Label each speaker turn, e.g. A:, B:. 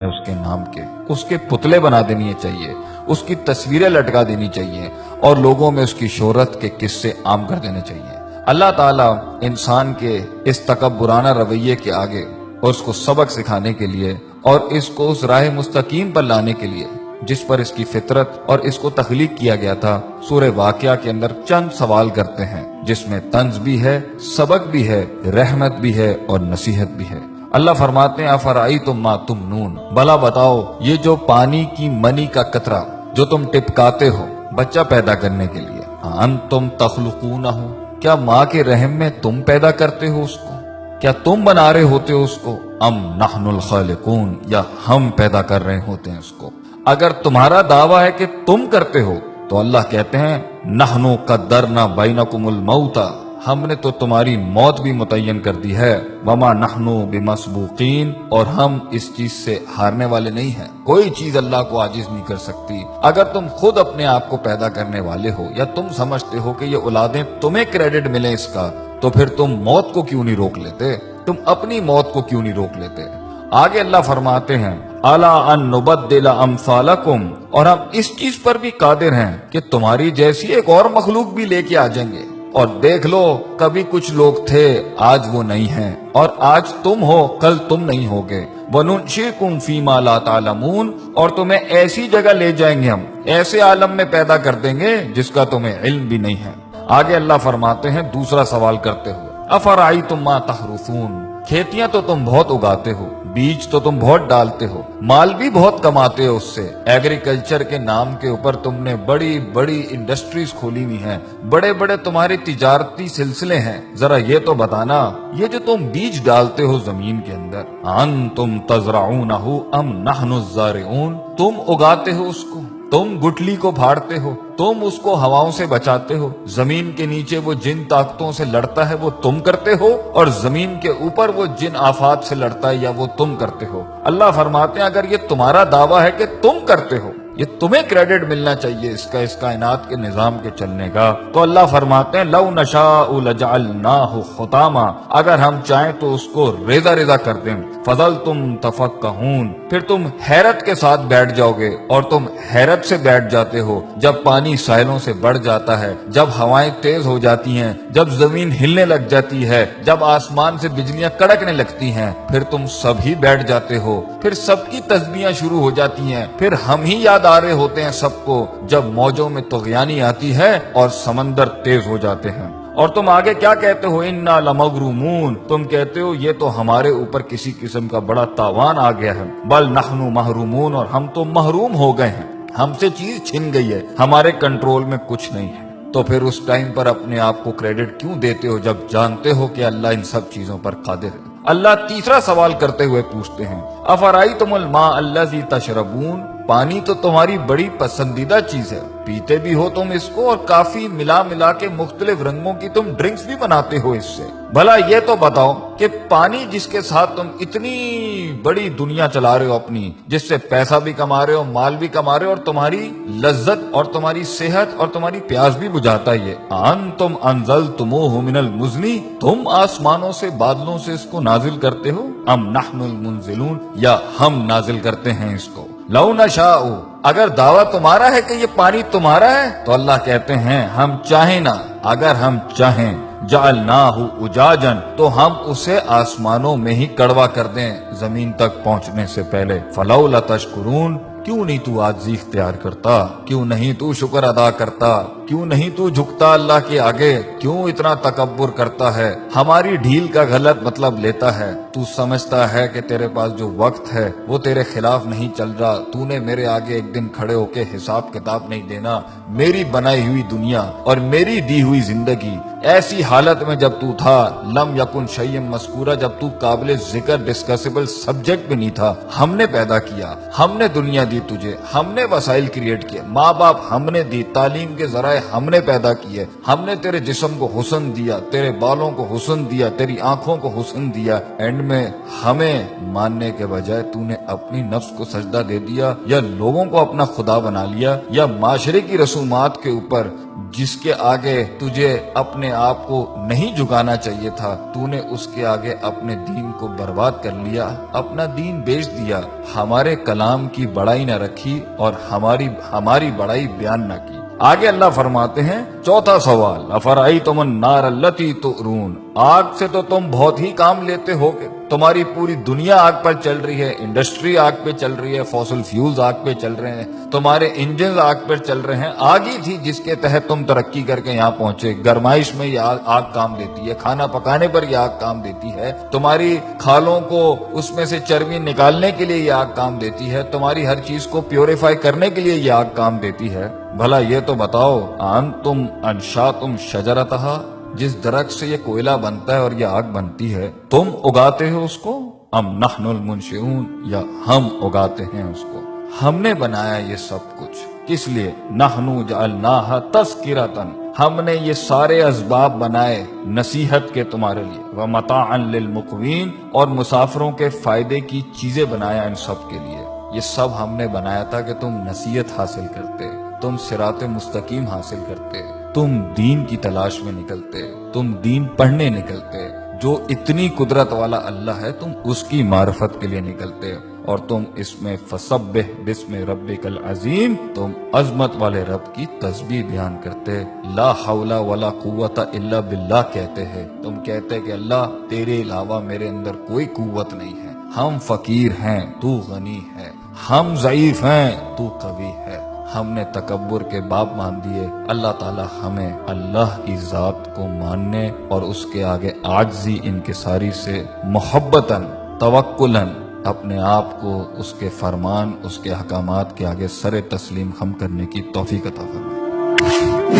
A: اس کے نام کے اس کے پتلے بنا دینی چاہیے، اس کی تصویریں لٹکا دینی چاہیے اور لوگوں میں اس کی شہرت کے قصے عام کر دینے چاہیے۔ اللہ تعالیٰ انسان کے اس تکبرانہ رویے کے آگے اور اس کو سبق سکھانے کے لیے اور اس کو اس راہ مستقیم پر لانے کے لیے جس پر اس کی فطرت اور اس کو تخلیق کیا گیا تھا، سورہ واقعہ کے اندر چند سوال کرتے ہیں جس میں طنز بھی ہے، سبق بھی ہے، رحمت بھی ہے اور نصیحت بھی ہے۔ اللہ فرماتے ہیں افرأیتم ما تمنون، بھلا بتاؤ یہ جو پانی کی منی کا قطرہ جو تم ٹپکاتے ہو بچہ پیدا کرنے کے لیے، انتم تخلقونہ، کیا ماں کے رحم میں تم پیدا کرتے ہو اس کو؟ کیا تم بنا رہے ہوتے ہو اس کو؟ ام نحن الخالقون، یا ہم پیدا کر رہے ہوتے ہیں اس کو؟ اگر تمہارا دعویٰ ہے کہ تم کرتے ہو تو اللہ کہتے ہیں نحنو قدرنا بینکم الموت، ہم نے تو تمہاری موت بھی متعین کر دی ہے، وما نحنو بمسبوقین، اور ہم اس چیز سے ہارنے والے نہیں ہیں، کوئی چیز اللہ کو عاجز نہیں کر سکتی۔ اگر تم خود اپنے آپ کو پیدا کرنے والے ہو یا تم سمجھتے ہو کہ یہ اولادیں تمہیں کریڈٹ ملے اس کا، تو پھر تم موت کو کیوں نہیں روک لیتے؟ تم اپنی موت کو کیوں نہیں روک لیتے؟ آگے اللہ فرماتے ہیں الا ان نبدل امثالکم، اور ہم اس چیز پر بھی قادر ہیں کہ تمہاری جیسی ایک اور مخلوق بھی لے کے آ جائیں گے، اور دیکھ لو کبھی کچھ لوگ تھے آج وہ نہیں ہیں، اور آج تم ہو کل تم نہیں ہوگے، وَنُنْشِئْكُمْ فِي مَا لَا تَعْلَمُونَ، اور تمہیں ایسی جگہ لے جائیں گے ہم، ایسے عالم میں پیدا کر دیں گے جس کا تمہیں علم بھی نہیں ہے۔ آگے اللہ فرماتے ہیں دوسرا سوال کرتے ہوئے افرأیتم ما تحرثون، کھیتیاں تو تم بہت اگاتے ہو، بیج تو تم بہت ڈالتے ہو، مال بھی بہت کماتے ہو اس سے، ایگریکلچر کے نام کے اوپر تم نے بڑی بڑی انڈسٹریز کھولی ہوئی ہیں، بڑے بڑے تمہارے تجارتی سلسلے ہیں، ذرا یہ تو بتانا یہ جو تم بیج ڈالتے ہو زمین کے اندر، انتم تزرعونہ ام نحن الزارعون، تم اگاتے ہو اس کو، تم گٹلی کو پھاڑتے ہو، تم اس کو ہواؤں سے بچاتے ہو، زمین کے نیچے وہ جن طاقتوں سے لڑتا ہے وہ تم کرتے ہو، اور زمین کے اوپر وہ جن آفات سے لڑتا ہے یا وہ تم کرتے ہو۔ اللہ فرماتے ہیں اگر یہ تمہارا دعویٰ ہے کہ تم کرتے ہو، یہ تمہیں کریڈٹ ملنا چاہیے اس کائنات کے نظام کے چلنے کا، تو اللہ فرماتے ہیں لو نشاء لجعلناہ حطاما، اگر ہم چاہیں تو اس کو ریزہ ریزہ کر دیں، فظلتم تفکہون، پھر تم حیرت کے ساتھ بیٹھ جاؤ گے، اور تم حیرت سے بیٹھ جاتے ہو جب پانی ساحلوں سے بڑھ جاتا ہے، جب ہوائیں تیز ہو جاتی ہیں، جب زمین ہلنے لگ جاتی ہے، جب آسمان سے بجلیاں کڑکنے لگتی ہیں، پھر تم سب ہی بیٹھ جاتے ہو، پھر سب کی تسبیحاں شروع ہو جاتی ہیں، پھر ہم ہی یاد آ رہے ہوتے ہیں سب کو جب موجوں میں طغیانی آتی ہے اور سمندر تیز ہو جاتے ہیں۔ اور تم آگے کیا کہتے ہو انا لمغرومون، تم کہتے ہو یہ تو ہمارے اوپر کسی قسم کا بڑا تاوان آ گیا ہے، بل نحن محرومون، اور ہم تو محروم ہو گئے ہیں، ہم سے چیز چھن گئی ہے، ہمارے کنٹرول میں کچھ نہیں ہے۔ تو پھر اس ٹائم پر اپنے آپ کو کریڈٹ کیوں دیتے ہو جب جانتے ہو کہ اللہ ان سب چیزوں پر قادر ہے؟ اللہ تیسرا سوال کرتے ہوئے پوچھتے ہیں افرأیتم الماء الذی تشربون، پانی تو تمہاری بڑی پسندیدہ چیز ہے، پیتے بھی ہو تم اس کو، اور کافی ملا ملا کے مختلف رنگوں کی تم ڈرنکس بھی بناتے ہو اس سے، بھلا یہ تو بتاؤ کہ پانی جس کے ساتھ تم اتنی بڑی دنیا چلا رہے ہو اپنی، جس سے پیسہ بھی کما رہے ہو، مال بھی کما رہے ہو، اور تمہاری لذت اور تمہاری صحت اور تمہاری پیاس بھی بجھاتا ہے، یہ انتم انزلتموہ من المزن، تم آسمانوں سے بادلوں سے اس کو نازل کرتے ہو، ام نحن المنزلون، یا ہم نازل کرتے ہیں اس کو۔ لو نشاء، اگر دعویٰ تمہارا ہے کہ یہ پانی تمہارا ہے تو اللہ کہتے ہیں ہم چاہیں نا، اگر ہم چاہیں جعلناہ اجاجا، تو ہم اسے آسمانوں میں ہی کڑوا کر دیں زمین تک پہنچنے سے پہلے، فلولا تشکرون، کیوں نہیں تو عاجزی اختیار کرتا، کیوں نہیں تو شکر ادا کرتا، کیوں نہیں تو جھکتا اللہ کے آگے، کیوں اتنا تکبر کرتا ہے، ہماری ڈھیل کا غلط مطلب لیتا ہے، تو سمجھتا ہے کہ تیرے پاس جو وقت ہے وہ تیرے خلاف نہیں چل رہا، تو نے میرے آگے ایک دن کھڑے ہو کے حساب کتاب نہیں دینا، میری بنائی ہوئی دنیا اور میری دی ہوئی زندگی ایسی حالت میں جب تو تھا، لم یکن شیئا مذکورا، جب تو قابل ذکر ڈسکسیبل سبجیکٹ بھی نہیں تھا، ہم نے پیدا کیا، ہم نے دنیا دی تجھے، ہم نے وسائل کریٹ کیے، ماں باپ ہم نے دی، تعلیم کے ذرائع ہم نے پیدا کی ہے، ہم نے تیرے جسم کو حسن دیا، تیرے بالوں کو حسن دیا، تیری آنکھوں کو حسن دیا، اینڈ میں ہمیں ماننے کے بجائے تو نے اپنی نفس کو سجدہ دے دیا، یا لوگوں کو اپنا خدا بنا لیا، یا معاشرے کی رسومات کے اوپر جس کے آگے تجھے اپنے آپ کو نہیں جھکانا چاہیے تھا، تو نے اس کے آگے اپنے دین کو برباد کر لیا، اپنا دین بیچ دیا، ہمارے کلام کی بڑائی نہ رکھی اور ہماری بڑائی بیان نہ کی۔ آگے اللہ فرماتے ہیں چوتھا سوال، افرأیتم النار التی تؤرون، آگ سے تو تم بہت ہی کام لیتے ہو گے، تمہاری پوری دنیا آگ پر چل رہی ہے، انڈسٹری آگ پہ چل رہی ہے، فوسل فیولز آگ پہ چل رہے ہیں، تمہارے انجنز آگ پر چل رہے ہیں، آگ ہی تھی جس کے تحت تم ترقی کر کے یہاں پہنچے، گرمائش میں یہ آگ کام دیتی ہے، کھانا پکانے پر یہ آگ کام دیتی ہے، تمہاری کھالوں کو اس میں سے چربی نکالنے کے لیے یہ آگ کام دیتی ہے، تمہاری ہر چیز کو پیوریفائی کرنے کے لیے یہ آگ کام دیتی ہے۔ بھلا یہ تو بتاؤ، انتم انشاتم شجرتہا، جس درخت سے یہ کوئلہ بنتا ہے اور یہ آگ بنتی ہے، تم اگاتے ہو اس کو، ام نحن المنشئون، یا ہم اگاتے ہیں اس کو، ہم نے بنایا یہ سب کچھ، کس لیے؟ نحن جعلناہا تذکرۃ، ہم نے یہ سارے اسباب بنائے نصیحت کے تمہارے لیے، ومتاعا للمقوین، اور مسافروں کے فائدے کی چیزیں بنایا ان سب کے لیے، یہ سب ہم نے بنایا تھا کہ تم نصیحت حاصل کرتے، تم صراط مستقیم حاصل کرتے، تم دین کی تلاش میں نکلتے، تم دین پڑھنے نکلتے، جو اتنی قدرت والا اللہ ہے تم اس کی معرفت کے لیے نکلتے، اور تم اس میں فسبح بسم ربک العظیم، تم عظمت والے رب کی تسبیح بیان کرتے، لا حول ولا قوت الا باللہ کہتے ہیں، تم کہتے کہ اللہ تیرے علاوہ میرے اندر کوئی قوت نہیں ہے، ہم فقیر ہیں تو غنی ہے، ہم ضعیف ہیں تو قوی ہے، ہم نے تکبر کے باب مان دیے، اللہ تعالی ہمیں اللہ کی ذات کو ماننے اور اس کے آگے عاجزی انکساری سے محبتاً توکلاً اپنے آپ کو اس کے فرمان، اس کے احکامات کے آگے سر تسلیم خم کرنے کی توفیق عطا فرمائے۔